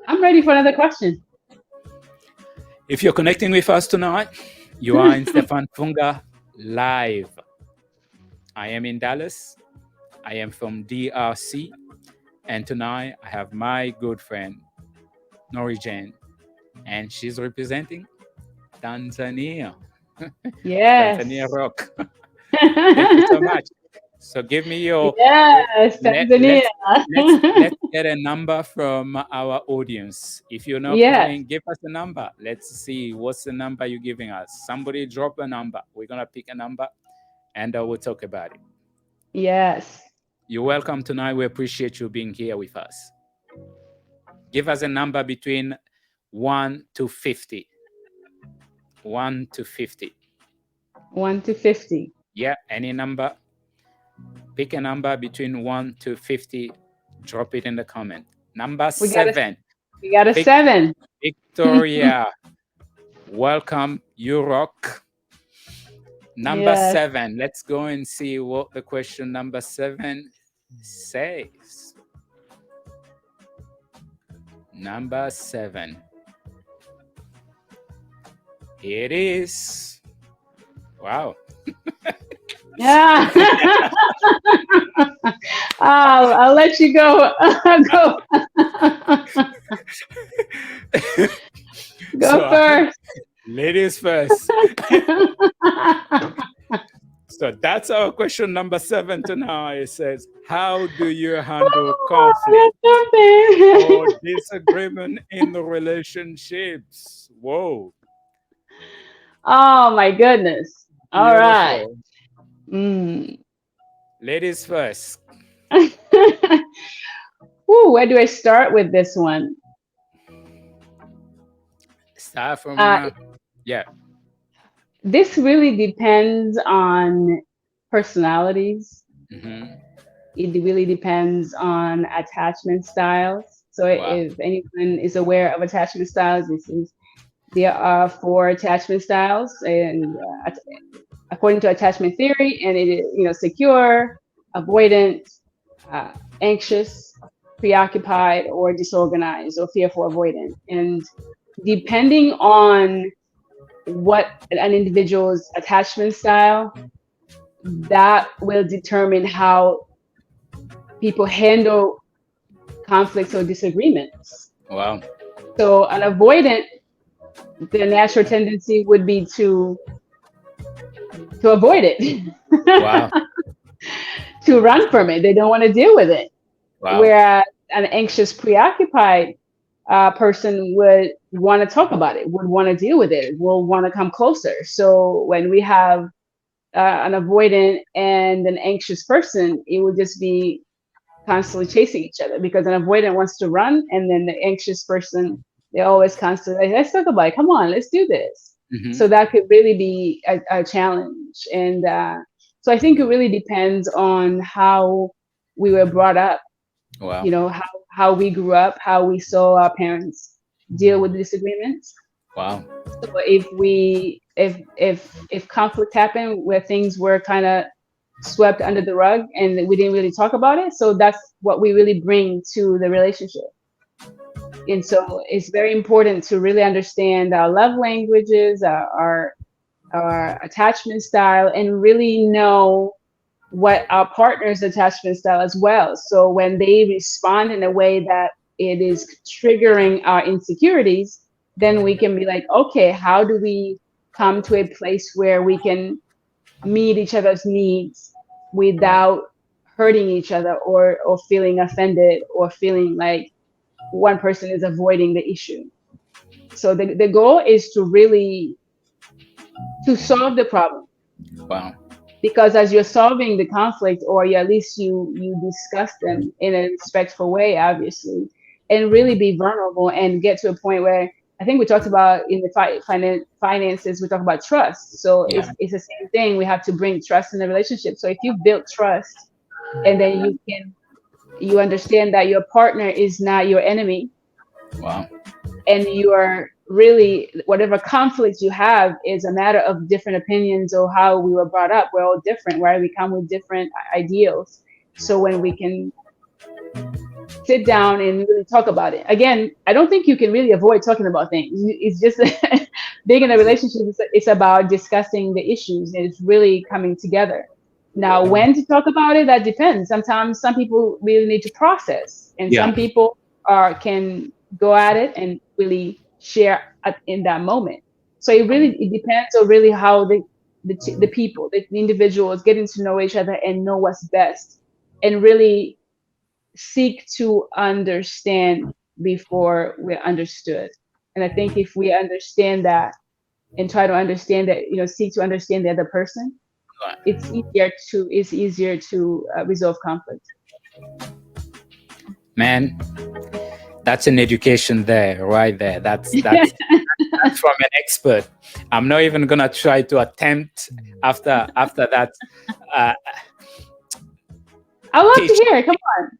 I'm ready for another question. If you're connecting with us tonight, you are in Stephane Funga live. I am in Dallas. I am from DRC. And tonight I have my good friend, Nori Jane, and she's representing Tanzania. Tanzania Yes. Rock. Thank you so much. So give me your Yes, let Tanzania. let's get a number from our audience. If you're not Yes, calling, give us a number. Let's see what's the number you're giving us. Somebody drop a number. We're gonna pick a number, and we'll talk about it. yes. You're welcome tonight. We appreciate you being here with us. Give us a number between 1 to 50. 1 to 50. 1 to 50. Yeah, any number. Pick a number between 1 to 50. Drop it in the comment. Number We got a 7. we got a Vic- 7. Victoria. Welcome, you rock. Number Yes. 7. Let's go and see what the question number 7 says. Number 7. Here it is. Wow. Yeah. I'll let you go. Go. Go So, first. ladies first. So that's our question number 7 tonight. It says, how do you handle conflict That's or something. disagreement in the relationships? Whoa, Oh my goodness. All right. beautiful. Mm. Ladies first. Ooh, where do I start with this one? Start from, Uh, yeah. this really depends on personalities. Hmm. It really depends on attachment styles. So Wow. if anyone is aware of attachment styles, this is there are 4 attachment styles, and according to attachment theory, and it is secure, avoidant, uh, anxious, preoccupied, or disorganized, or fearful avoidant. And depending on what an individual's attachment style, that will determine how people handle conflicts or disagreements. Wow. So an avoidant, the natural tendency would be to avoid it, Wow. to run from it. They don't want to deal with it. Wow. Whereas an anxious, preoccupied person would want to talk about it, would want to deal with it, will want to come closer. So when we have an avoidant and an anxious person, it would just be constantly chasing each other because an avoidant wants to run, and then the anxious person, they're always constantly, let's talk about it. Come on, let's do this. Hmm. So that could really be a challenge. And so I think it really depends on how we were brought up, Wow. how we grew up, how we saw our parents deal with disagreements. Wow. So if conflict happened where things were kind of swept under the rug and we didn't really talk about it, so that's what we really bring to the relationship. And so it's very important to really understand our love languages, our attachment style, and really know what our partner's attachment style as well. So when they respond in a way that it is triggering our insecurities, then we can be like, okay, how do we come to a place where we can meet each other's needs without hurting each other, or feeling offended, or feeling like one person is avoiding the issue. So the goal is to really to solve the problem, Wow. because as you're solving the conflict, or at least you discuss them in a respectful way, obviously, and really be vulnerable and get to a point where I think we talked about in the finances, we talk about trust. So Yeah. it's the same thing. We have to bring trust in the relationship. So if you've built trust, and then you understand that your partner is not your enemy, Wow. and you are really, whatever conflict you have is a matter of different opinions, or how we were brought up. We're all different, right? We come with different ideals. So when we can sit down and really talk about it. Again, I don't think you can really avoid talking about things. It's just being in a relationship, it's about discussing the issues and it's really coming together. Now, when to talk about it, that depends. Sometimes some people really need to process, and Yeah. some people can go at it and really share in that moment. So it depends on really how the people, the individuals, getting to know each other and know what's best, and really seek to understand before we're understood. And I think if we understand that and try to understand that, seek to understand the other person, it's easier to resolve conflict. Man, that's an education there, right there. That's from an expert. I'm not even gonna try to attempt after that. Uh, I love to teach, hear it. Come on.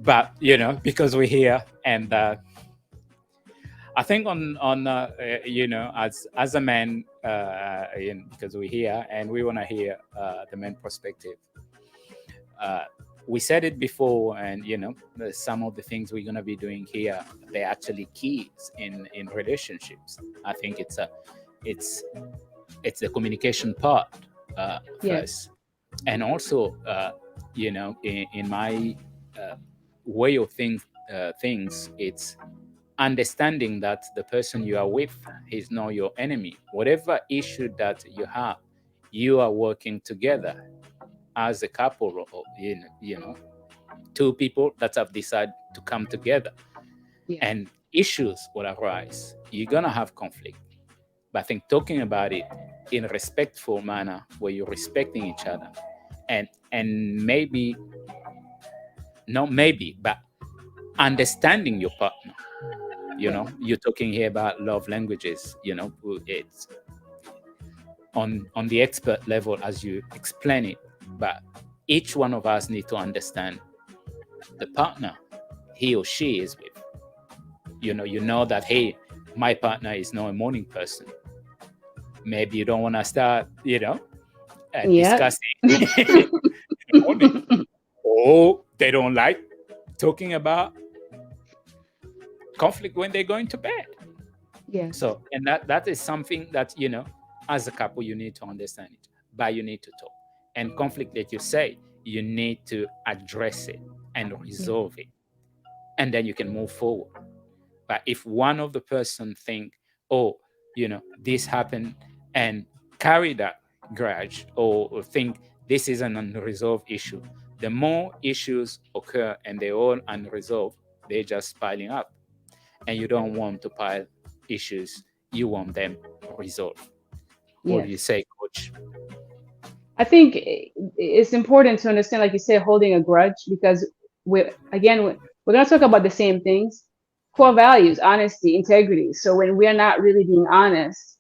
but because we're here, and I think as a man, because we're here and we want to hear the man perspective. We said it before, and some of the things we're gonna be doing here, they're actually keys in relationships. I think it's the communication part Yes. first, and also in my way of things, it's understanding that the person you are with is not your enemy. Whatever issue that you are working together as a couple, or two people that have decided to come together, Yeah. and issues will arise. You're gonna have conflict, but I think talking about it in a respectful manner, where you're respecting each other, and maybe not maybe, but understanding your partner. You're talking here about love languages. It's on the expert level as you explain it, but each one of us need to understand the partner he or she is with. That, hey, my partner is not a morning person. Maybe you don't want to start Yeah. discussing in the morning, or they don't like talking about conflict when they're going to bed. Yes. So, and that is something that as a couple, you need to understand it, but you need to talk. And conflict, that you say, you need to address it and Yeah. resolve it, and then you can move forward. But if one of the person think, oh, this happened, and carry that grudge, or think this is an unresolved issue, the more issues occur and they're all unresolved, they're just piling up. And you don't want to pile issues, you want them resolved. What do you Yes. say, coach? I think it's important to understand, like you said, holding a grudge, because we're going to talk about the same things: core values, honesty, integrity. So when we're not really being honest,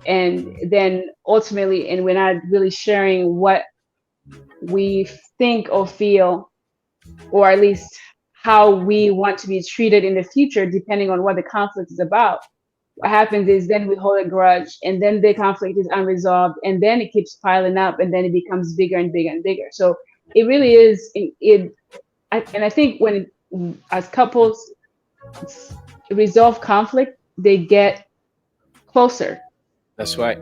and then ultimately, and we're not really sharing what we think or feel, or at least how we want to be treated in the future, depending on what the conflict is about, what happens is then we hold a grudge, and then the conflict is unresolved, and then it keeps piling up, and then it becomes bigger and bigger and bigger. So it really is and I think as couples resolve conflict, they get closer, That's right.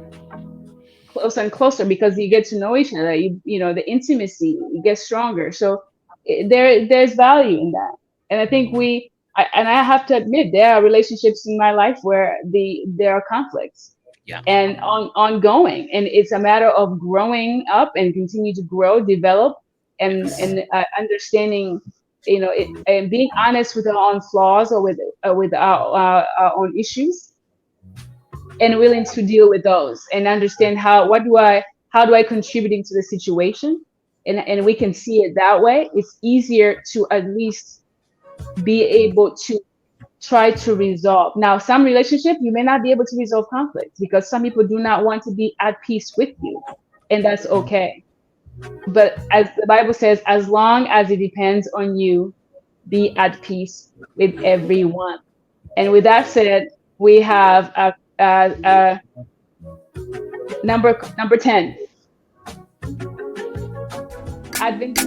closer and closer, because you get to know each other. The intimacy gets stronger. So there's value in that. And I think I have to admit, there are relationships in my life where there are conflicts Yeah. and ongoing, and it's a matter of growing up and continue to grow, develop, and Yes. understanding, and being honest with our own flaws, or with our own issues, and willing to deal with those, and understand how do I contributing to the situation, and we can see it that way. It's easier to at least be able to try to resolve. Now, some relationship, you may not be able to resolve conflict, because some people do not want to be at peace with you, and that's okay. But as the Bible says, as long as it depends on you, be at peace with everyone. And with that said, we have a number 10. Advent